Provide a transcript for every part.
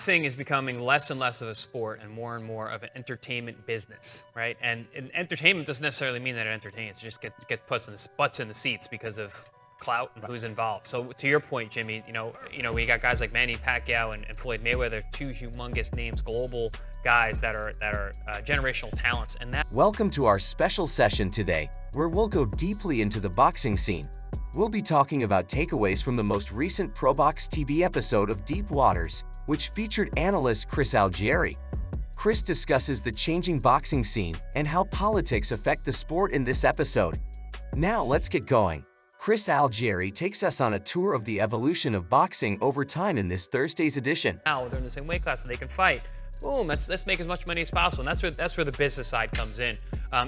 boxing is becoming less and less of a sport and more of an entertainment business, right? And entertainment doesn't necessarily mean that it entertains. It just gets butts in the seats because of clout and who's involved. So to your point, Jimmy, we got guys like Manny Pacquiao and Floyd Mayweather, two humongous names, global guys that are generational talents. And that. Welcome to our special session today, where we'll go deeply into the boxing scene. We'll be talking about takeaways from the most recent ProBox TV episode of Deep Waters, which featured analyst Chris Algieri. Chris discusses the changing boxing scene and how politics affect the sport in this episode. Now let's get going. Chris Algieri takes us on a tour of the evolution of boxing over time in this Thursday's edition. Now they're in the same weight class and they can fight. Boom, let's make as much money as possible. And that's where the business side comes in.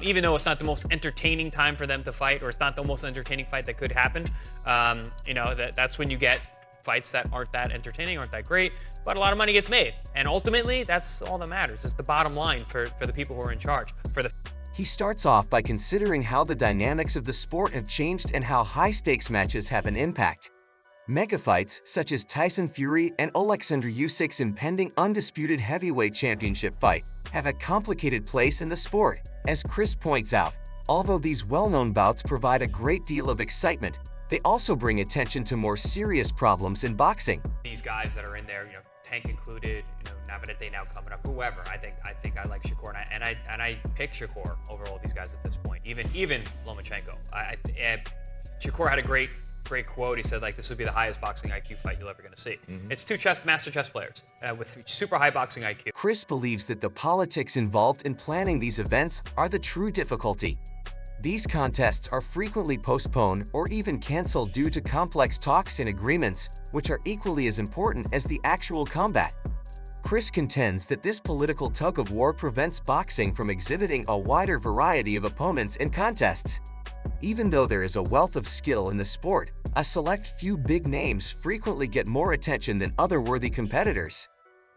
Even though it's not the most entertaining time for them to fight, or it's not the most entertaining fight that could happen, that's when you get fights that aren't that entertaining, aren't that great, but a lot of money gets made. And ultimately, that's all that matters. It's the bottom line for the people who are in charge. He starts off by considering how the dynamics of the sport have changed and how high-stakes matches have an impact. Mega fights, such as Tyson Fury and Alexander Usyk's impending undisputed heavyweight championship fight, have a complicated place in the sport. As Chris points out, although these well-known bouts provide a great deal of excitement, they also bring attention to more serious problems in boxing. These guys that are in there, Tank included, Navarrete now coming up, whoever. I think I like Shakur, and I pick Shakur over all these guys at this point. Even Lomachenko. Shakur had a great quote. He said, this would be the highest boxing IQ fight you're ever going to see. It's two master chess players with super high boxing IQ. Chris believes that the politics involved in planning these events are the true difficulty. These contests are frequently postponed or even canceled due to complex talks and agreements, which are equally as important as the actual combat. Chris contends that this political tug-of-war prevents boxing from exhibiting a wider variety of opponents and contests. Even though there is a wealth of skill in the sport, a select few big names frequently get more attention than other worthy competitors.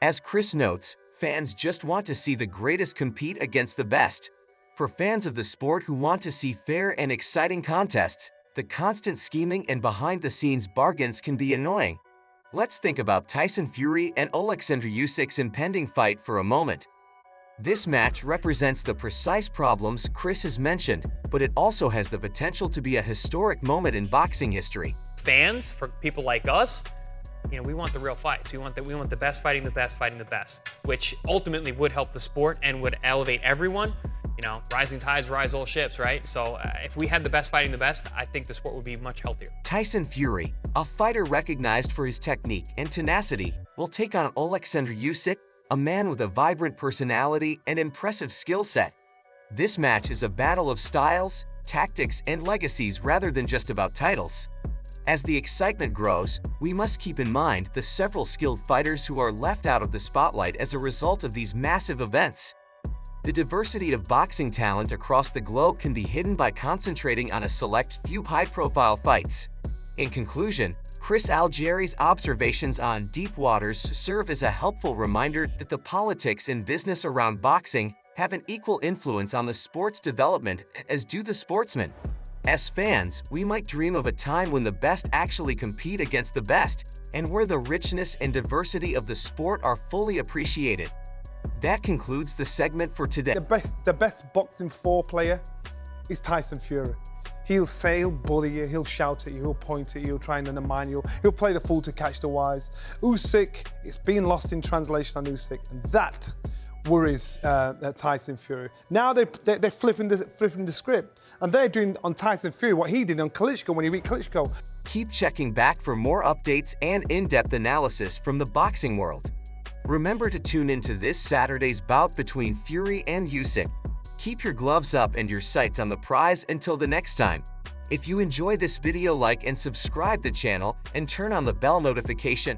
As Chris notes, fans just want to see the greatest compete against the best. For fans of the sport who want to see fair and exciting contests, the constant scheming and behind-the-scenes bargains can be annoying. Let's think about Tyson Fury and Alexander Usyk's impending fight for a moment. This match represents the precise problems Chris has mentioned, but it also has the potential to be a historic moment in boxing history. Fans, for people like us, we want the real fights. We want the best fighting the best, which ultimately would help the sport and would elevate everyone. Rising tides rise all ships, right? So if we had the best fighting the best, I think the sport would be much healthier. Tyson Fury, a fighter recognized for his technique and tenacity, will take on Alexander Usyk, a man with a vibrant personality and impressive skill set. This match is a battle of styles, tactics, and legacies rather than just about titles. As the excitement grows, we must keep in mind the several skilled fighters who are left out of the spotlight as a result of these massive events. The diversity of boxing talent across the globe can be hidden by concentrating on a select few high-profile fights. In conclusion, Chris Algieri's observations on Deep Waters serve as a helpful reminder that the politics and business around boxing have an equal influence on the sport's development as do the sportsmen. As fans, we might dream of a time when the best actually compete against the best, and where the richness and diversity of the sport are fully appreciated. That concludes the segment for today. The best boxing player is Tyson Fury. He'll bully you, he'll shout at you, he'll point at you, he'll try and undermine you, he'll play the fool to catch the wise. Usyk, it's been lost in translation on Usyk, and that worries Tyson Fury. Now they're flipping the script, and they're doing on Tyson Fury what he did on Klitschko when he beat Klitschko. Keep checking back for more updates and in-depth analysis from the boxing world. Remember to tune into this Saturday's bout between Fury and Usyk. Keep your gloves up and your sights on the prize until the next time. If you enjoy this video, like and subscribe the channel and turn on the bell notification.